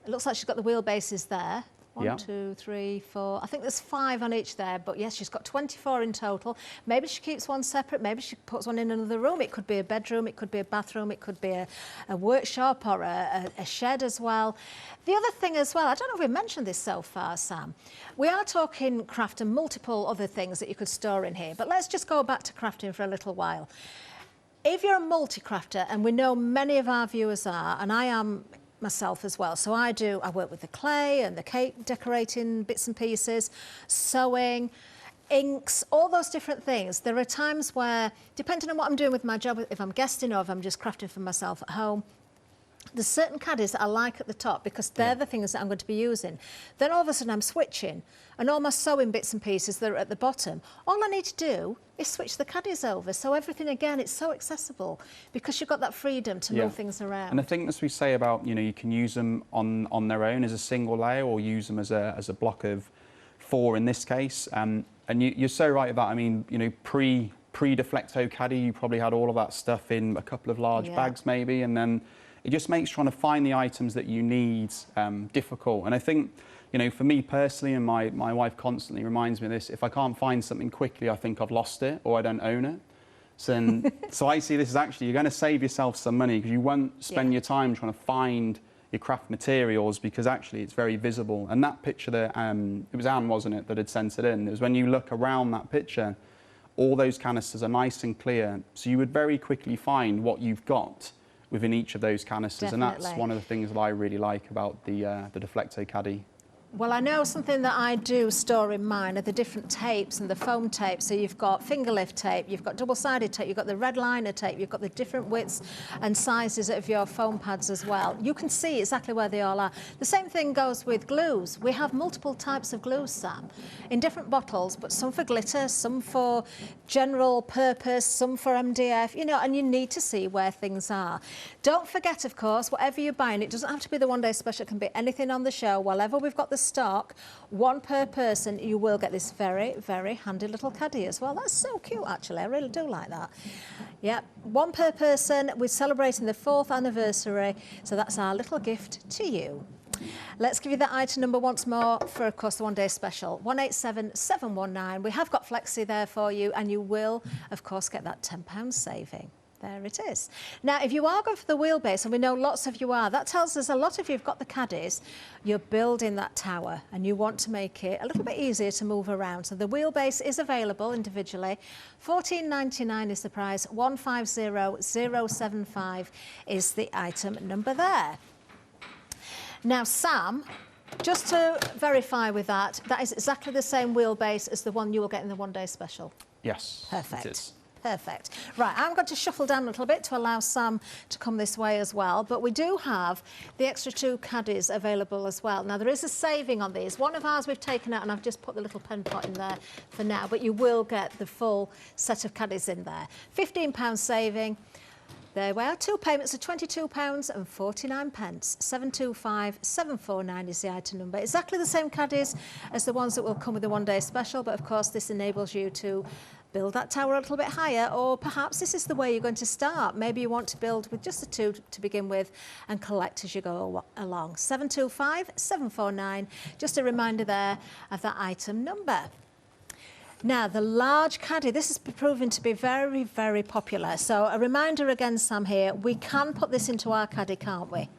It looks like she's got the wheelbases there. Yeah. 1, 2, 3, 4. I think there's 5 on each there, but yes, she's got 24 in total. Maybe she keeps one separate, maybe she puts one in another room. It could be a bedroom, it could be a bathroom, it could be a workshop or a shed as well. The other thing as well, I don't know if we've mentioned this so far, Sam. We are talking craft and multiple other things that you could store in here, but let's just go back to crafting for a little while. If you're a multi-crafter, and we know many of our viewers are, and I am myself as well. So I work with the clay and the cake decorating bits and pieces, sewing, inks, all those different things. There are times where, depending on what I'm doing with my job, if I'm guesting or if I'm just crafting for myself at home, there's certain caddies that I like at the top because they're the things that I'm going to be using. Then all of a sudden I'm switching and all my sewing bits and pieces that are at the bottom, all I need to do is switch the caddies over. So everything, again, it's so accessible because you've got that freedom to move things around. And I think as we say about, you can use them on their own as a single layer or use them as a block of 4 in this case. And you're so right about, I mean, pre-Deflecto Caddy, you probably had all of that stuff in a couple of large bags maybe, and then it just makes trying to find the items that you need difficult. And I think, for me personally, and my wife constantly reminds me of this, if I can't find something quickly, I think I've lost it or I don't own it. So I see this as actually, you're going to save yourself some money because you won't spend your time trying to find your craft materials because actually it's very visible. And that picture that, it was Anne, wasn't it, that had sent it in. It was when you look around that picture, all those canisters are nice and clear. So you would very quickly find what you've got within each of those canisters. Definitely. And that's one of the things that I really like about the Deflecto Caddy. Well, I know something that I do store in mine are the different tapes and the foam tape. So you've got finger lift tape, you've got double-sided tape, you've got the red liner tape, you've got the different widths and sizes of your foam pads as well. You can see exactly where they all are. The same thing goes with glues. We have multiple types of glues, Sam, in different bottles, but some for glitter, some for general purpose, some for MDF, and you need to see where things are. Don't forget, of course, whatever you're buying, it doesn't have to be the one-day special, it can be anything on the show. Wherever we've got the stock, 1 per person, you will get this very, very handy little caddy as well. That's so cute, actually. I really do like that. Yep, 1 per person. We're celebrating the 4th anniversary, so that's our little gift to you. Let's give you that item number once more for, of course, the one-day special, 187719. We have got Flexi there for you, and you will, of course, get that £10 saving. There it is. Now, if you are going for the wheelbase, and we know lots of you are, that tells us a lot of you have got the caddies, you're building that tower and you want to make it a little bit easier to move around. So the wheelbase is available individually. $14.99 is the price, 150075 is the item number there. Now, Sam, just to verify with that is exactly the same wheelbase as the one you will get in the one-day special? Yes. Perfect. It is. Perfect. Right, I'm going to shuffle down a little bit to allow Sam to come this way as well, but we do have the extra 2 caddies available as well. Now, there is a saving on these. One of ours we've taken out and I've just put the little pen pot in there for now, but you will get the full set of caddies in there. £15 saving. There we are, 2 payments of £22.49. 725749 is the item number. Exactly the same caddies as the ones that will come with the one-day special, but of course this enables you to build that tower a little bit higher, or perhaps this is the way you're going to start. Maybe you want to build with just the 2 to begin with and collect as you go along. 725749, just a reminder there of that item number. Now, the large caddy, this has proven to be very, very popular. So a reminder again, Sam, here, we can put this into our caddy, can't we?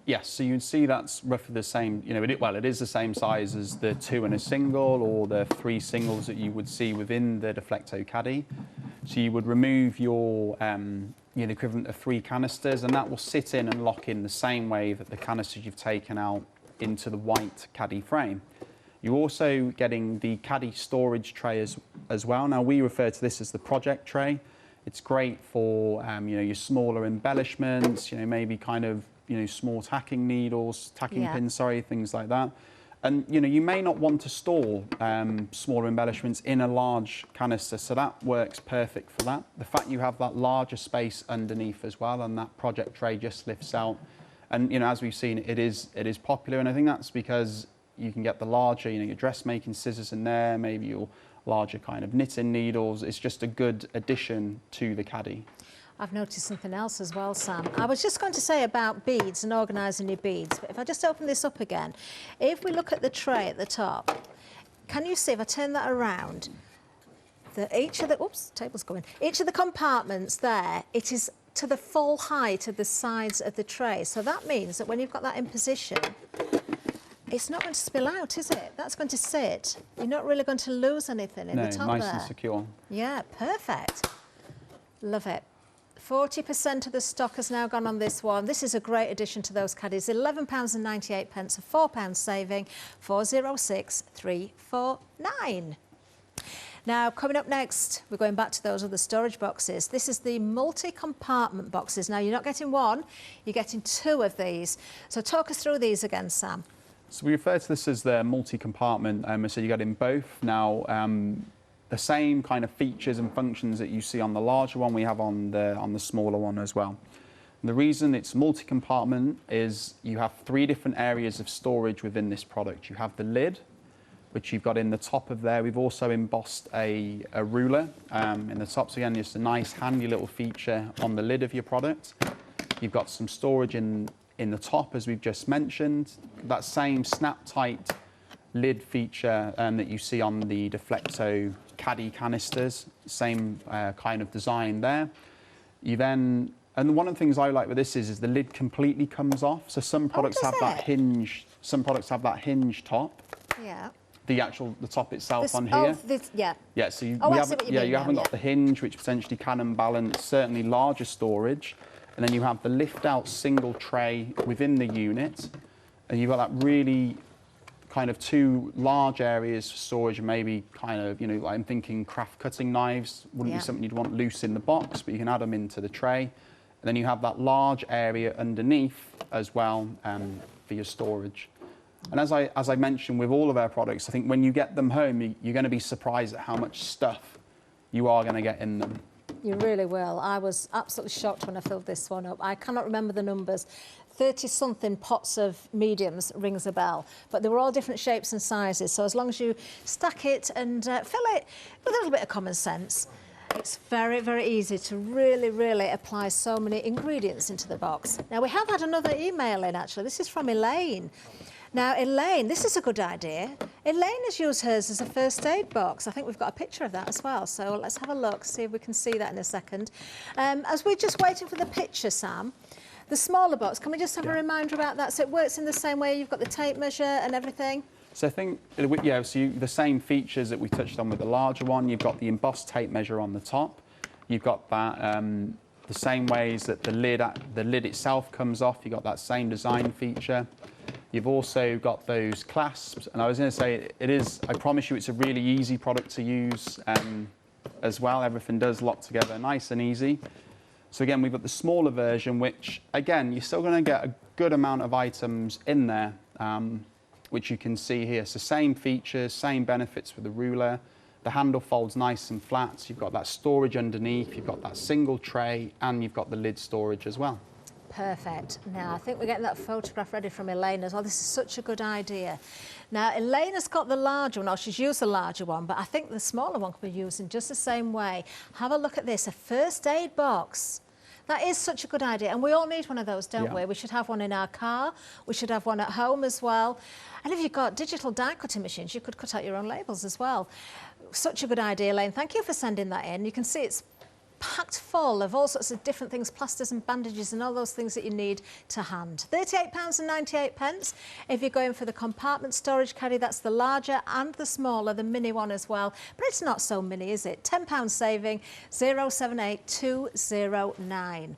Yes, so you can see that's roughly the same, it is the same size as the 2 in a single or the 3 singles that you would see within the Deflecto Caddy. So you would remove your the equivalent of 3 canisters, and that will sit in and lock in the same way that the canisters you've taken out into the white caddy frame. You're also getting the caddy storage tray as well. Now, we refer to this as the project tray. It's great for your smaller embellishments, maybe kind of small tacking needles, tacking pins, sorry, things like that. And you may not want to store smaller embellishments in a large canister, so that works perfect for that. The fact you have that larger space underneath as well, and that project tray just lifts out. And as we've seen, it is popular, and I think that's because you can get the larger, your dressmaking scissors in there, maybe your larger kind of knitting needles. It's just a good addition to the caddy. I've noticed something else as well, Sam. I was just going to say about beads and organising your beads, but if I just open this up again, if we look at the tray at the top, can you see, if I turn that around, each of the compartments there, it is to the full height of the sides of the tray. So that means that when you've got that in position, it's not going to spill out, is it? That's going to sit. You're not really going to lose anything in the top there. Nice and secure. Yeah, perfect. Love it. 40% of the stock has now gone on this one. This is a great addition to those caddies. £11.98, a £4 saving, 406349. Now, coming up next, we're going back to those other storage boxes. This is the multi-compartment boxes. Now, you're not getting one, you're getting two of these. So talk us through these again, Sam. So we refer to this as the multi-compartment, so you get in both. Now, the same kind of features and functions that you see on the larger one, we have on the smaller one as well. And the reason it's multi-compartment is you have three different areas of storage within this product. You have the lid, which you've got in the top of there. We've also embossed a ruler in the top. So again, just a nice handy little feature on the lid of your product. You've got some storage in the top, as we've just mentioned. That same snap tight lid feature that you see on the Deflecto Caddy canisters, same kind of design there. And one of the things I like with this is the lid completely comes off. So some products have that hinge. Some products have that hinge top. Yeah. The top itself on here. Yeah. Yeah. So you haven't got the hinge, which potentially can unbalance certainly larger storage, and then you have the lift-out single tray within the unit, and you've got that really kind of two large areas for storage, maybe kind of, like I'm thinking craft cutting knives wouldn't be something you'd want loose in the box, but you can add them into the tray. And then you have that large area underneath as well for your storage. And as I mentioned with all of our products, I think when you get them home, you're going to be surprised at how much stuff you are going to get in them. You really will. I was absolutely shocked when I filled this one up. I cannot remember the numbers. 30-something pots of mediums rings a bell, but they were all different shapes and sizes. So as long as you stack it and fill it with a little bit of common sense, it's very, very easy to really, really apply so many ingredients into the box. Now, we have had another email in, actually. This is from Elaine. Now, Elaine, this is a good idea. Elaine has used hers as a first aid box. I think we've got a picture of that as well. So let's have a look, see if we can see that in a second. As we're just waiting for the picture, Sam, the smaller box, can we just have a reminder about that? So it works in the same way, you've got the tape measure and everything? So I think, the same features that we touched on with the larger one. You've got the embossed tape measure on the top. You've got that the same ways that the lid itself comes off. You've got that same design feature. You've also got those clasps. And I was going to say, I promise you, it's a really easy product to use as well. Everything does lock together nice and easy. So again, we've got the smaller version, which again, you're still going to get a good amount of items in there, which you can see here. So same features, same benefits with the ruler. The handle folds nice and flat. So you've got that storage underneath, you've got that single tray, and you've got the lid storage as well. Perfect. Now, I think we're getting that photograph ready from Elaine as well. This is such a good idea. Now, Elaine has got the larger one, or she's used the larger one, but I think the smaller one can be used in just the same way. Have a look at this, a first aid box. That is such a good idea, and we all need one of those, don't we? We should have one in our car, we should have one at home as well. And if you've got digital die cutting machines, you could cut out your own labels as well. Such a good idea, Elaine. Thank you for sending that in. You can see it's packed full of all sorts of different things, plasters and bandages and all those things that you need to hand. £38.98. If you're going for the compartment storage caddy, that's the larger and the smaller, the mini one as well. But it's not so mini, is it? £10 saving, 078209.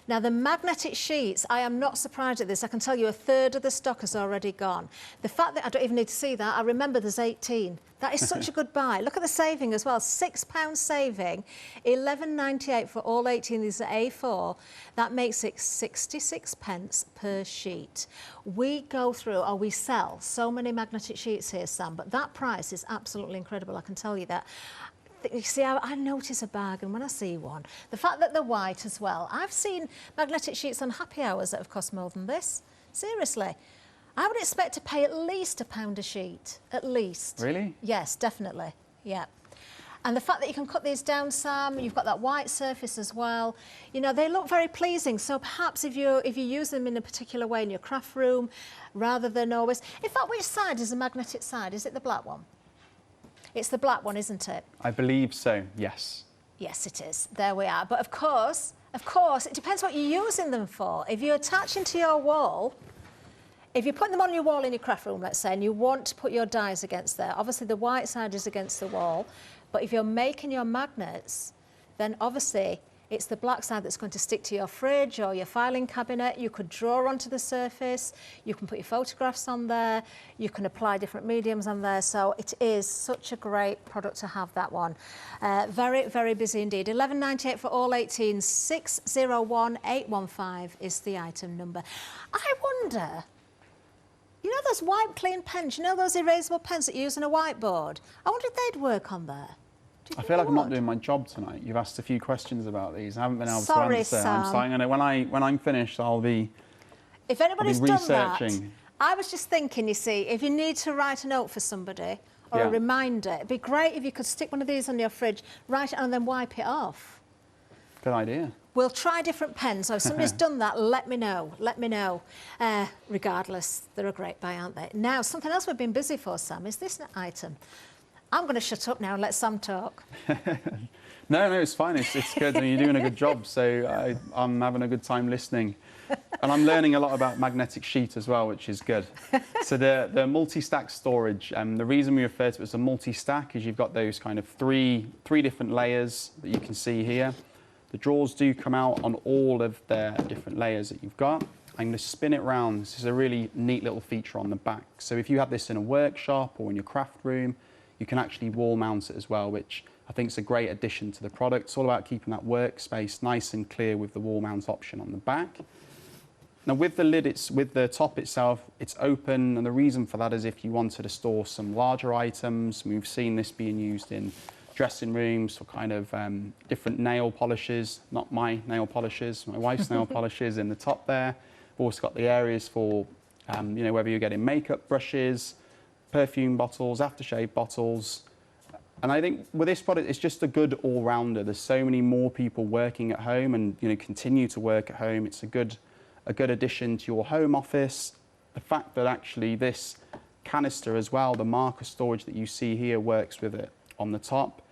Now, the magnetic sheets, I am not surprised at this. I can tell you a third of the stock has already gone. The fact that I don't even need to see that, I remember there's 18. That is such a good buy. Look at the saving as well, £6 saving, £11.98 for all 18. These are A4. That makes it 66 pence per sheet. We go through, or we sell so many magnetic sheets here, Sam, but that price is absolutely incredible, I can tell you that. You see, I notice a bargain when I see one. The fact that they're white as well. I've seen magnetic sheets on happy hours that have cost more than this. Seriously. I would expect to pay at least £1 a sheet. At least. Really? Yes, definitely. Yeah. And the fact that you can cut these down, Sam, you've got that white surface as well. You know, they look very pleasing. So perhaps if you use them in a particular way in your craft room, rather than always... In fact, which side is the magnetic side? Is it the black one? It's the black one, isn't it? I believe so, yes. Yes, it is. There we are. But of course, it depends what you're using them for. If you're attaching to your wall... If you're putting them on your wall in your craft room, let's say, and you want to put your dies against there, obviously the white side is against the wall, but if you're making your magnets, then obviously it's the black side that's going to stick to your fridge or your filing cabinet. You could draw onto the surface, you can put your photographs on there, you can apply different mediums on there, so it is such a great product to have, that one. Very, very busy indeed. £11.98 for all 18, 601815 is the item number. I wonder... You know those wipe clean pens, you know those erasable pens that you use on a whiteboard? I wonder if they'd work on there. I feel like I'm not doing my job tonight. You've asked a few questions about these. I haven't been able to answer. Sam. I'm starting on it. When I'm finished, I'll be If anybody's done that, researching. I was just thinking, you see, if you need to write a note for somebody or a reminder, it'd be great if you could stick one of these on your fridge, write it on and then wipe it off. Good idea. We'll try different pens. So if somebody's done that, let me know. Let me know. Regardless, they're a great buy, aren't they? Now, something else we've been busy for, Sam, is this item. I'm going to shut up now and let Sam talk. No, it's fine. It's good. I mean, you're doing a good job. So I'm having a good time listening. And I'm learning a lot about magnetic sheet as well, which is good. So the multi-stack storage, the reason we refer to it as a multi-stack is you've got those kind of three different layers that you can see here. The drawers do come out on all of the different layers that you've got. I'm going to spin it round. This is a really neat little feature on the back. So if you have this in a workshop or in your craft room, you can actually wall mount it as well, which I think is a great addition to the product. It's all about keeping that workspace nice and clear with the wall mount option on the back. Now with the lid, with the top itself, it's open, and the reason for that is if you wanted to store some larger items. We've seen this being used in dressing rooms for kind of different nail polishes, not my nail polishes, my wife's nail polishes in the top there. We've also got the areas for, you know, whether you're getting makeup brushes, perfume bottles, aftershave bottles. And I think with this product, it's just a good all-rounder. There's so many more people working at home and, you know, continue to work at home. It's a good addition to your home office. The fact that actually this canister as well, the marker storage that you see here works with it on the top.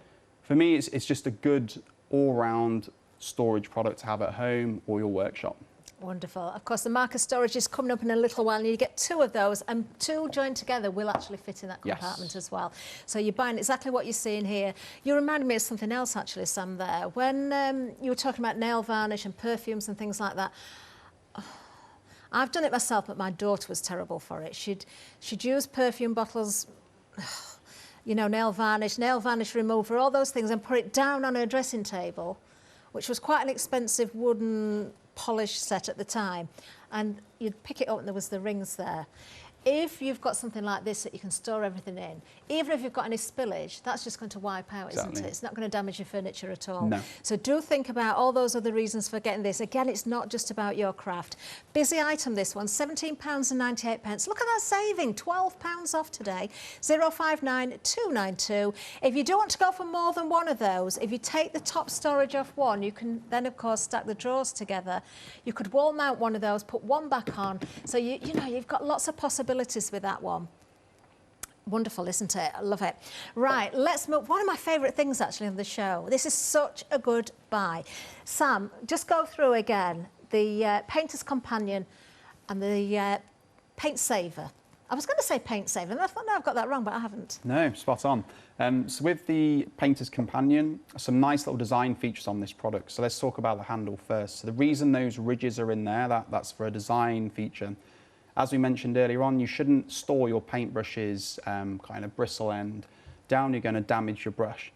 For me, it's just a good all-round storage product to have at home or your workshop. Wonderful. Of course, the marker storage is coming up in a little while, and you get two of those, and two joined together will actually fit in that compartment as well. So you're buying exactly what you're seeing here. You reminded me of something else, actually, Sam, there. When you were talking about nail varnish and perfumes and things like that, I've done it myself, but my daughter was terrible for it. She'd use perfume bottles, you know, nail varnish remover, all those things, and put it down on her dressing table, which was quite an expensive wooden polish set at the time, and you'd pick it up and there was the rings there. If you've got something like this that you can store everything in, even if you've got any spillage, that's just going to wipe out, isn't it? It's not going to damage your furniture at all. No. So do think about all those other reasons for getting this. Again, it's not just about your craft. Busy item, this one, £17.98. Look at that saving, £12 off today, 059292. If you do want to go for more than one of those, if you take the top storage off one, you can then, of course, stack the drawers together. You could wall mount one of those, put one back on. So, you know, you've got lots of possibilities with that one. Wonderful, isn't it? I love it. Right, let's move. One of my favourite things actually on the show. This is such a good buy. Sam, just go through again the Painter's Companion and the Paint Saver. I was going to say Paint Saver, and I thought, no, I've got that wrong, but I haven't. No, spot on. So with the Painter's Companion, some nice little design features on this product. So let's talk about the handle first. So the reason those ridges are in there, that's for a design feature. As we mentioned earlier on, you shouldn't store your paintbrushes kind of bristle end down. You're going to damage your brush.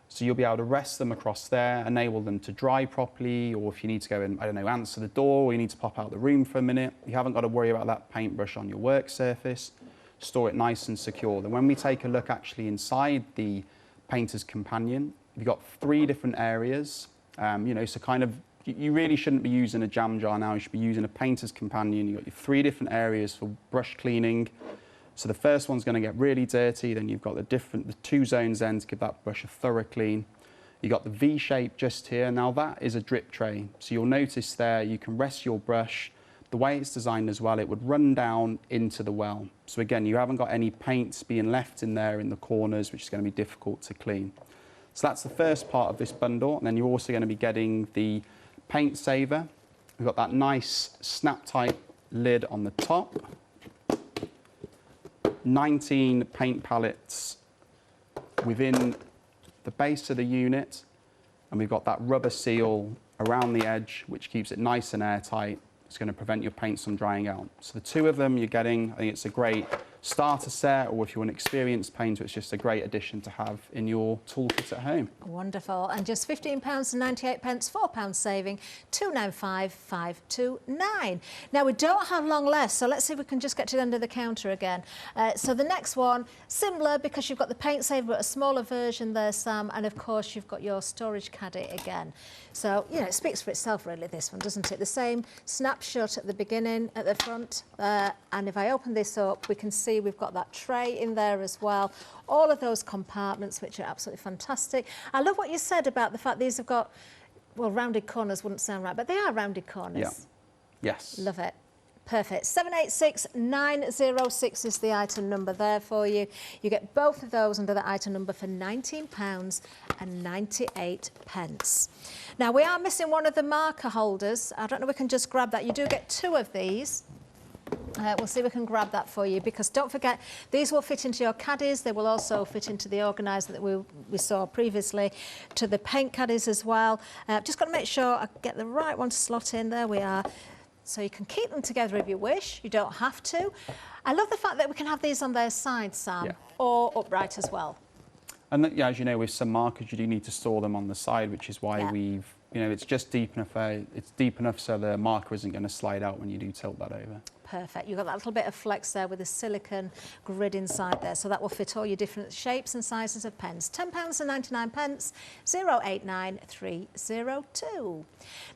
So you'll be able to rest them across there, enable them to dry properly, or if you need to go and, I don't know, answer the door, or you need to pop out the room for a minute, you haven't got to worry about that paintbrush on your work surface. Store it nice and secure. Then when we take a look actually inside the Painter's Companion, you've got 3 different areas, you know, so kind of you really shouldn't be using a jam jar now. You should be using a Painter's Companion. You've got your 3 different areas for brush cleaning. So the first one's going to get really dirty, then you've got the 2 zones then to give that brush a thorough clean. You've got the V shape just here. Now that is a drip tray. So you'll notice there you can rest your brush. The way it's designed as well, it would run down into the well. So again, you haven't got any paints being left in there in the corners, which is going to be difficult to clean. So that's the first part of this bundle. And then you're also going to be getting the paint saver. We've got that nice snap tight lid on the top. 19 paint palettes within the base of the unit, and we've got that rubber seal around the edge which keeps it nice and airtight. It's going to prevent your paints from drying out. So the 2 of them you're getting, I think it's a great starter set, or if you're an experienced painter, it's just a great addition to have in your toolkit at home. Wonderful. And just £15.98, £4 saving, 295,529. Now we don't have long left, so let's see if we can just get to the end of the counter again. So the next one, similar, because you've got the paint saver, but a smaller version there, Sam, and of course you've got your storage caddy again. So, you know, it speaks for itself really, this one, doesn't it? The same snapshot at the beginning, at the front, and if I open this up, we can see we've got that tray in there as well. All of those compartments, which are absolutely fantastic. I love what you said about the fact these have got, well, rounded corners wouldn't sound right, but they are rounded corners. Yeah. Yes. Love it. Perfect. 786906 is the item number there for you. You get both of those under the item number for £19.98. Now, we are missing one of the marker holders. I don't know if we can just grab that. You do get 2 of these. We'll see if we can grab that for you, because don't forget, these will fit into your caddies. They will also fit into the organiser that we saw previously, to the paint caddies as well. Just got to make sure I get the right one to slot in. There we are. So you can keep them together if you wish. You don't have to. I love the fact that we can have these on their sides, Sam, or upright as well. And yeah, as you know, with some markers, you do need to store them on the side, which is why we've, you know, it's just deep enough. It's deep enough so the marker isn't going to slide out when you do tilt that over. Perfect. You've got that little bit of flex there with a silicone grid inside there, so that will fit all your different shapes and sizes of pens. £10.99, 089302.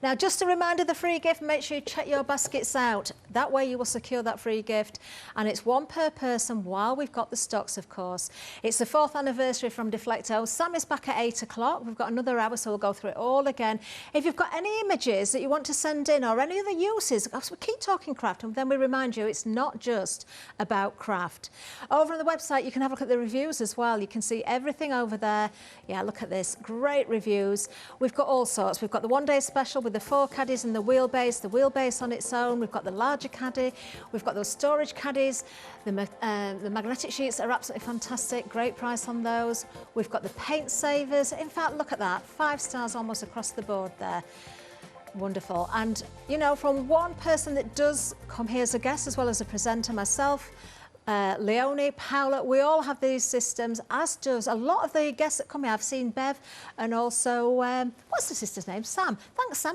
Now, just a reminder, the free gift, make sure you check your baskets out. That way you will secure that free gift, and it's 1 per person while we've got the stocks, of course. It's the 4th anniversary from Deflecto. Sam is back at 8 o'clock. We've got another hour, so we'll go through it all again. If you've got any images that you want to send in, or any other uses, we keep talking craft, and then we remind you it's not just about craft. Over on the website you can have a look at the reviews as well. You can see everything over there. Yeah, look at this, great reviews. We've got all sorts. We've got the 1-day special with the 4 caddies and the wheelbase on its own. We've got the larger caddy. We've got those storage caddies. The magnetic sheets are absolutely fantastic, great price on those. We've got the paint savers. In fact, look at that, 5 stars almost across the board there. Wonderful. And, you know, from one person that does come here as a guest as well as a presenter, myself, Leonie, Paula, we all have these systems, as does a lot of the guests that come here. I've seen Bev and also, what's the sister's name? Sam. Thanks, Sam.